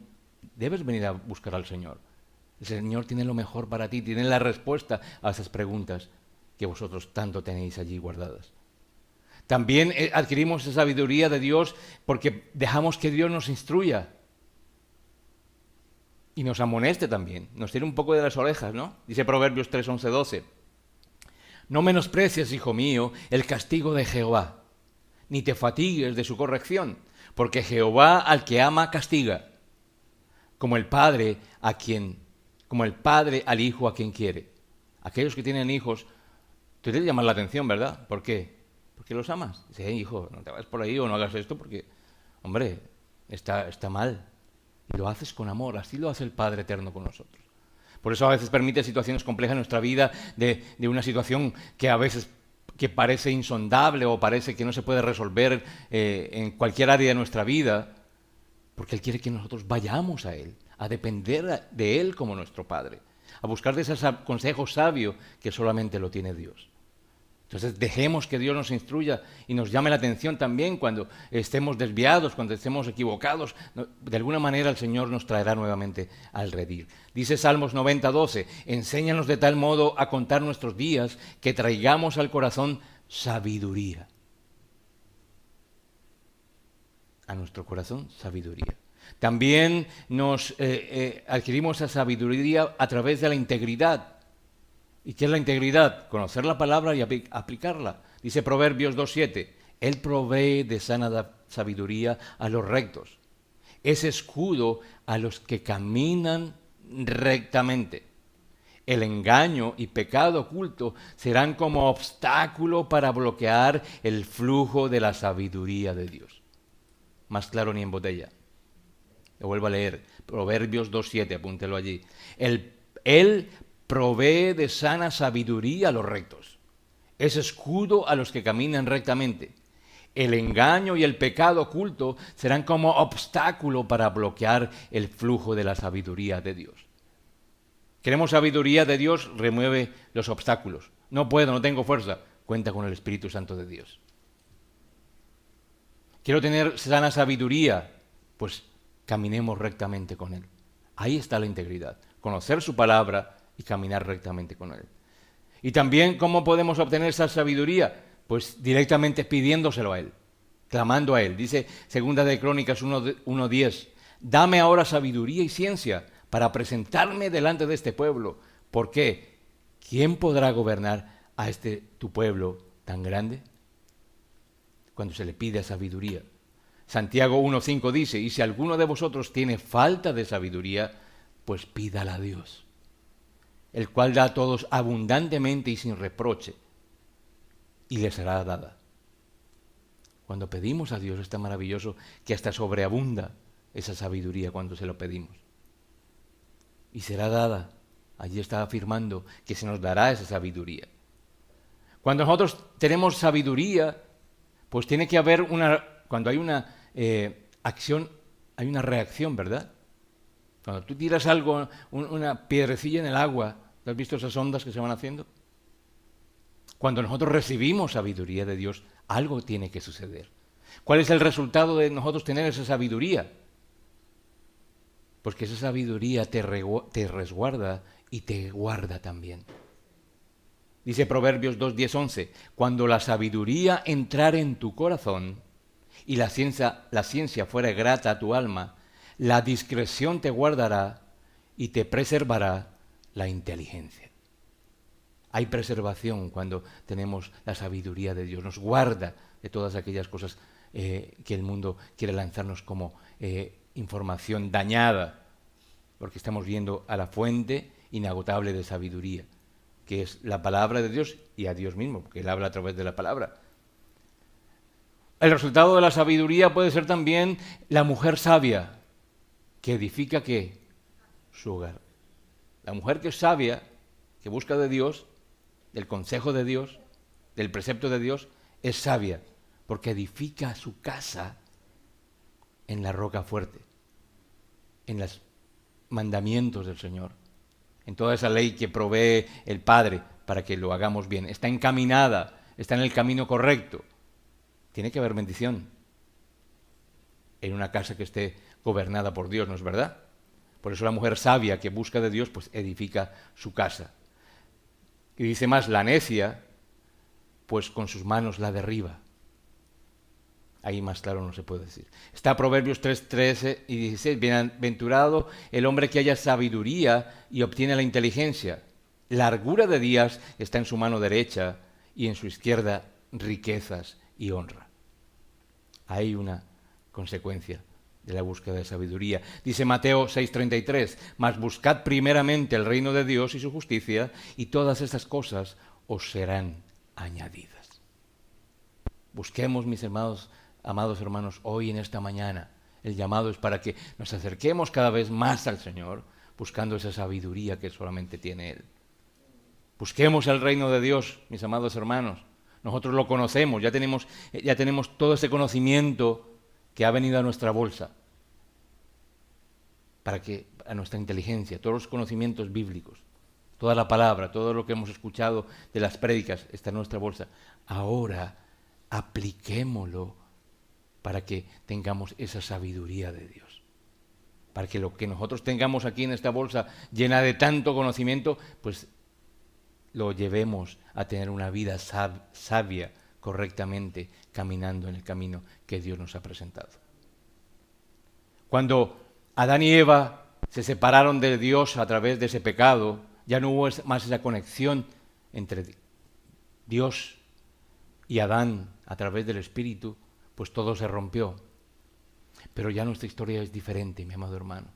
debes venir a buscar al Señor. El Señor tiene lo mejor para ti, tiene la respuesta a esas preguntas que vosotros tanto tenéis allí guardadas. También adquirimos esa sabiduría de Dios porque dejamos que Dios nos instruya. Y nos amoneste también, nos tire un poco de las orejas, ¿no? Dice Proverbios 3, 11, 12. No menosprecies, hijo mío, el castigo de Jehová, ni te fatigues de su corrección, porque Jehová al que ama castiga, como el padre al hijo a quien quiere. Aquellos que tienen hijos, tú te llamas la atención, ¿verdad? ¿Por qué? Porque los amas. Dice, hijo, no te vayas por ahí o no hagas esto porque, hombre, está mal. Y lo haces con amor, así lo hace el Padre Eterno con nosotros. Por eso a veces permite situaciones complejas en nuestra vida, de una situación que a veces que parece insondable o parece que no se puede resolver en cualquier área de nuestra vida, porque Él quiere que nosotros vayamos a Él, a depender de Él como nuestro Padre, a buscar de ese consejo sabio que solamente lo tiene Dios. Entonces dejemos que Dios nos instruya y nos llame la atención también cuando estemos desviados, cuando estemos equivocados. De alguna manera el Señor nos traerá nuevamente al redil. Dice Salmos 90, 12, enséñanos de tal modo a contar nuestros días que traigamos al corazón sabiduría. A nuestro corazón sabiduría. También nos adquirimos esa sabiduría a través de la integridad. ¿Y qué es la integridad? Conocer la palabra y aplicarla. Dice Proverbios 2.7, Él provee de sana sabiduría a los rectos. Es escudo a los que caminan rectamente. El engaño y pecado oculto serán como obstáculo para bloquear el flujo de la sabiduría de Dios. Más claro ni en botella. Lo vuelvo a leer. Proverbios 2.7, apúntelo allí. Él provee de sana sabiduría a los rectos. es escudo a los que caminan rectamente. El engaño y el pecado oculto serán como obstáculo para bloquear el flujo de la sabiduría de Dios. Queremos sabiduría de Dios, remueve los obstáculos. No puedo, no tengo fuerza. Cuenta con el Espíritu Santo de Dios. Quiero tener sana sabiduría, pues caminemos rectamente con Él. Ahí está la integridad. Conocer su palabra y caminar rectamente con Él. Y también, ¿cómo podemos obtener esa sabiduría? Pues directamente pidiéndoselo a Él, clamando a Él. Dice 2 de Crónicas 1:10, dame ahora sabiduría y ciencia para presentarme delante de este pueblo. ¿Por qué? ¿Quién podrá gobernar a tu pueblo tan grande? Cuando se le pide sabiduría. Santiago 1:5 dice, y si alguno de vosotros tiene falta de sabiduría, pues pídala a Dios, el cual da a todos abundantemente y sin reproche, y le será dada. Cuando pedimos a Dios es tan maravilloso que hasta sobreabunda esa sabiduría cuando se lo pedimos. Y será dada. Allí está afirmando que se nos dará esa sabiduría. Cuando nosotros tenemos sabiduría, pues tiene que haber cuando hay una acción, hay una reacción, ¿verdad? Cuando tú tiras algo, una piedrecilla en el agua, ¿has visto esas ondas que se van haciendo? Cuando nosotros recibimos sabiduría de Dios, algo tiene que suceder. ¿Cuál es el resultado de nosotros tener esa sabiduría? Pues que esa sabiduría te resguarda y te guarda también. Dice Proverbios 2:10-11, cuando la sabiduría entrare en tu corazón y la ciencia fuera grata a tu alma, la discreción te guardará y te preservará la inteligencia. Hay preservación cuando tenemos la sabiduría de Dios. Nos guarda de todas aquellas cosas que el mundo quiere lanzarnos como información dañada, porque estamos viendo a la fuente inagotable de sabiduría, que es la palabra de Dios y a Dios mismo, porque Él habla a través de la palabra. El resultado de la sabiduría puede ser también la mujer sabia, que edifica ¿qué? Su hogar. La mujer que es sabia, que busca de Dios, del consejo de Dios, del precepto de Dios, es sabia, porque edifica su casa en la roca fuerte, en los mandamientos del Señor, en toda esa ley que provee el Padre para que lo hagamos bien. Está encaminada, está en el camino correcto. Tiene que haber bendición en una casa que esté gobernada por Dios, ¿no es verdad? Por eso la mujer sabia que busca de Dios, pues edifica su casa. Y dice más, la necia, pues con sus manos la derriba. Ahí más claro no se puede decir. Está Proverbios 3:13 y 16. Bienaventurado el hombre que haya sabiduría y obtiene la inteligencia. Largura de días está en su mano derecha y en su izquierda riquezas y honra. Hay una consecuencia de la búsqueda de sabiduría. Dice Mateo 6:33, mas buscad primeramente el reino de Dios y su justicia, y todas estas cosas os serán añadidas. Busquemos, mis amados hermanos, hoy en esta mañana. El llamado es para que nos acerquemos cada vez más al Señor, buscando esa sabiduría que solamente tiene Él. Busquemos el reino de Dios, mis amados hermanos. Nosotros lo conocemos, ya tenemos todo ese conocimiento que ha venido a nuestra bolsa, a nuestra inteligencia, todos los conocimientos bíblicos, toda la palabra, todo lo que hemos escuchado de las prédicas está en nuestra bolsa. Ahora apliquémoslo para que tengamos esa sabiduría de Dios, para que lo que nosotros tengamos aquí en esta bolsa llena de tanto conocimiento, pues lo llevemos a tener una vida sabia, correctamente, caminando en el camino que Dios nos ha presentado. Cuando Adán y Eva se separaron de Dios a través de ese pecado, ya no hubo más esa conexión entre Dios y Adán a través del Espíritu, pues todo se rompió. Pero ya nuestra historia es diferente, mi amado hermano,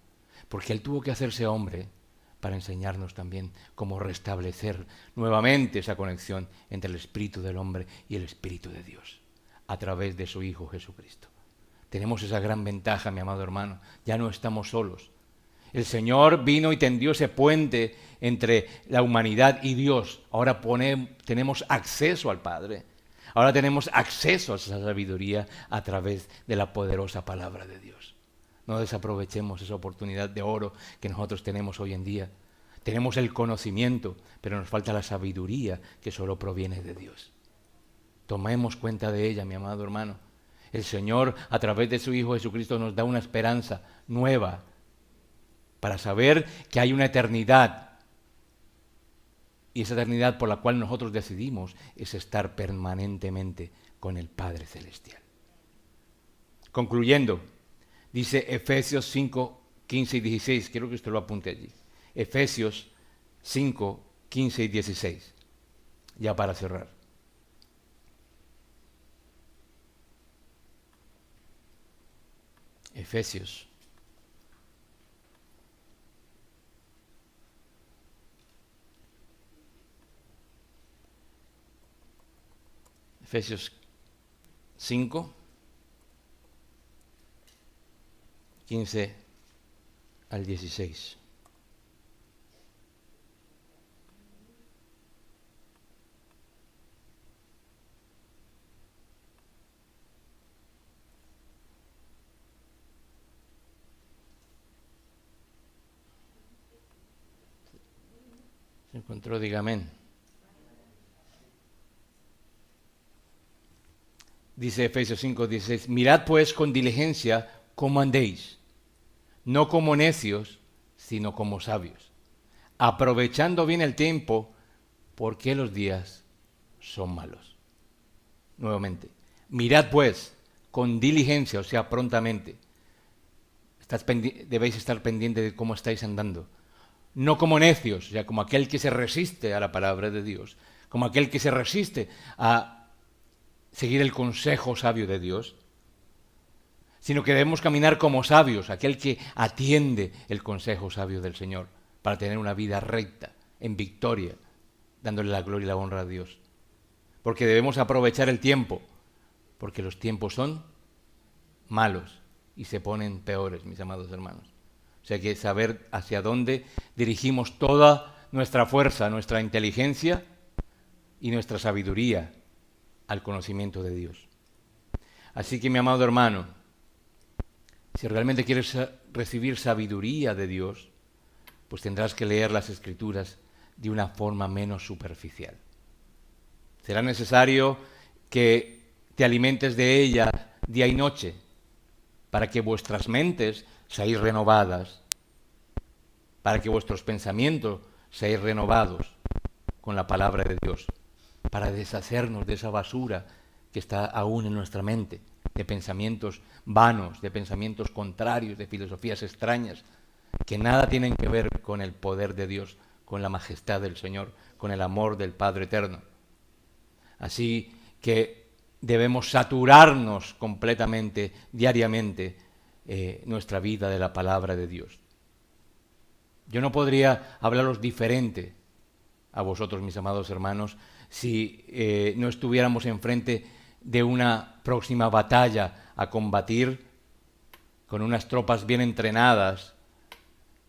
porque Él tuvo que hacerse hombre para enseñarnos también cómo restablecer nuevamente esa conexión entre el espíritu del hombre y el espíritu de Dios, a través de su Hijo Jesucristo. Tenemos esa gran ventaja, mi amado hermano, ya no estamos solos. El Señor vino y tendió ese puente entre la humanidad y Dios. Ahora tenemos acceso al Padre. Ahora tenemos acceso a esa sabiduría a través de la poderosa palabra de Dios. No desaprovechemos esa oportunidad de oro que nosotros tenemos hoy en día. Tenemos el conocimiento, pero nos falta la sabiduría que solo proviene de Dios. Tomemos cuenta de ella, mi amado hermano. El Señor, a través de su Hijo Jesucristo, nos da una esperanza nueva para saber que hay una eternidad. Y esa eternidad por la cual nosotros decidimos es estar permanentemente con el Padre Celestial. Concluyendo, dice Efesios 5, 15 y 16. Quiero que usted lo apunte allí. Efesios 5, 15 y 16. Ya para cerrar. Efesios. Efesios 5, 15 al 16. ¿Se encontró? Diga amén. Dice Efesios 5, 16, mirad pues con diligencia cómo andéis, no como necios, sino como sabios, aprovechando bien el tiempo, porque los días son malos. Nuevamente, mirad pues con diligencia, o sea, prontamente. Debéis estar pendientes de cómo estáis andando. No como necios, o sea, como aquel que se resiste a la palabra de Dios, como aquel que se resiste a seguir el consejo sabio de Dios, sino que debemos caminar como sabios, aquel que atiende el consejo sabio del Señor, para tener una vida recta, en victoria, dándole la gloria y la honra a Dios. Porque debemos aprovechar el tiempo, porque los tiempos son malos y se ponen peores, mis amados hermanos. O sea que saber hacia dónde dirigimos toda nuestra fuerza, nuestra inteligencia y nuestra sabiduría al conocimiento de Dios. Así que, mi amado hermano, si realmente quieres recibir sabiduría de Dios, pues tendrás que leer las Escrituras de una forma menos superficial. Será necesario que te alimentes de ella día y noche, para que vuestras mentes seáis renovadas, para que vuestros pensamientos seáis renovados con la palabra de Dios, para deshacernos de esa basura que está aún en nuestra mente, de pensamientos vanos, de pensamientos contrarios, de filosofías extrañas, que nada tienen que ver con el poder de Dios, con la majestad del Señor, con el amor del Padre Eterno. Así que debemos saturarnos completamente, diariamente, nuestra vida de la palabra de Dios. Yo no podría hablaros diferente a vosotros, mis amados hermanos, si no estuviéramos enfrente de una próxima batalla a combatir con unas tropas bien entrenadas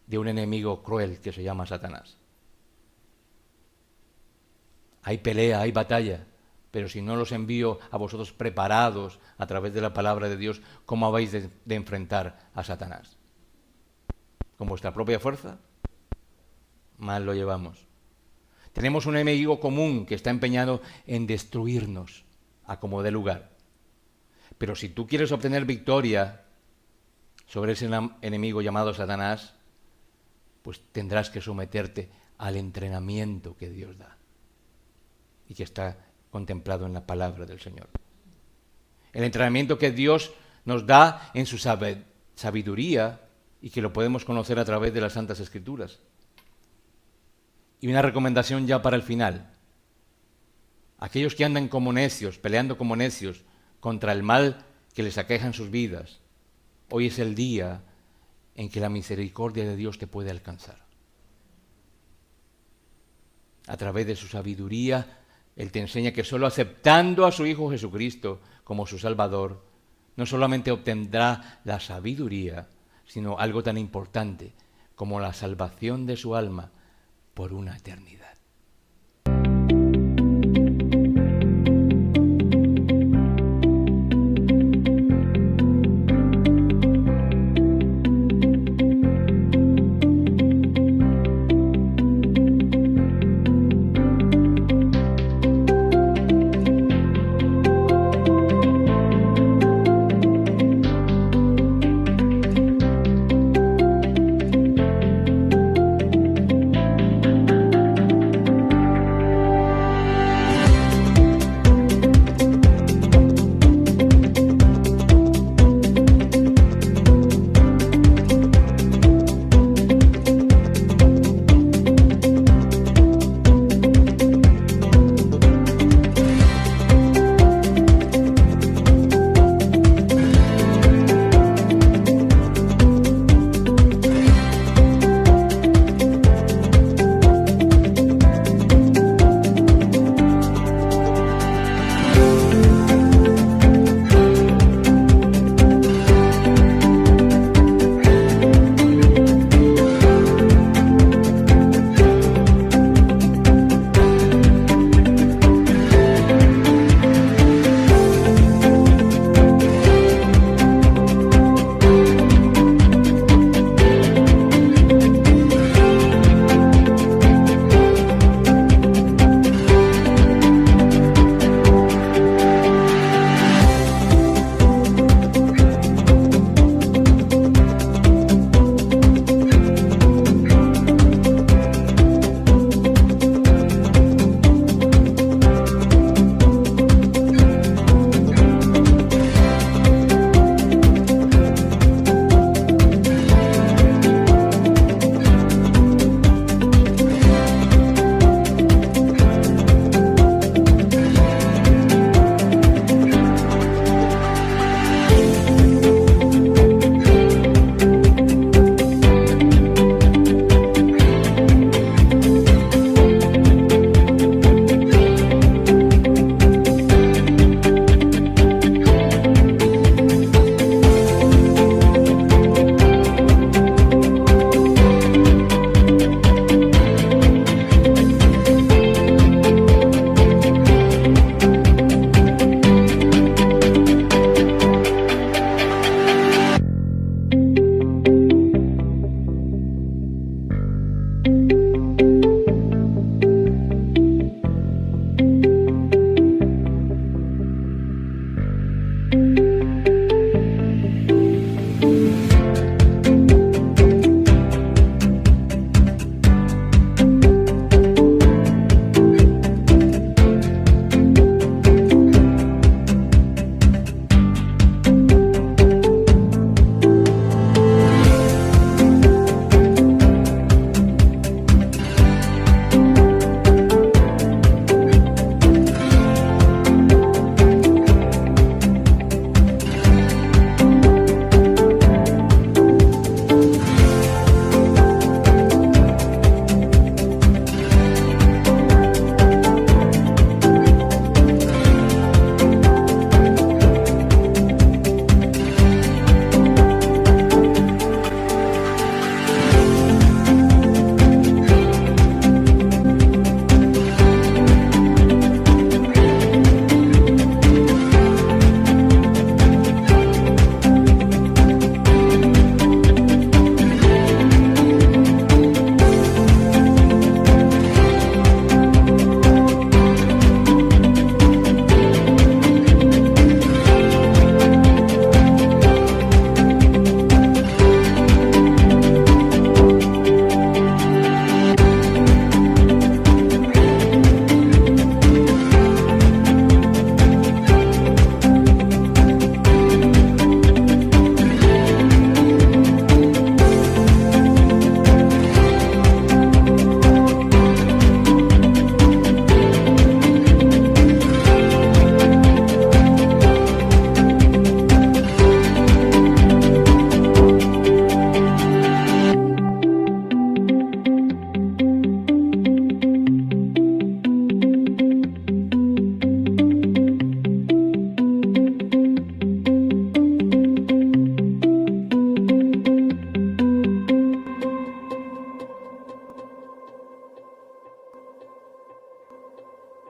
de un enemigo cruel que se llama Satanás. Hay pelea, hay batalla, pero si no los envío a vosotros preparados a través de la palabra de Dios, ¿cómo habéis de enfrentar a Satanás? ¿Con vuestra propia fuerza? Mal lo llevamos. Tenemos un enemigo común que está empeñado en destruirnos a como dé lugar. Pero si tú quieres obtener victoria sobre ese enemigo llamado Satanás, pues tendrás que someterte al entrenamiento que Dios da y que está contemplado en la palabra del Señor. El entrenamiento que Dios nos da en su sabiduría y que lo podemos conocer a través de las Santas Escrituras. Y una recomendación ya para el final. Aquellos que andan como necios, peleando como necios contra el mal que les aqueja en sus vidas, hoy es el día en que la misericordia de Dios te puede alcanzar. A través de su sabiduría, Él te enseña que solo aceptando a su Hijo Jesucristo como su Salvador, no solamente obtendrá la sabiduría, sino algo tan importante, como la salvación de su alma por una eternidad.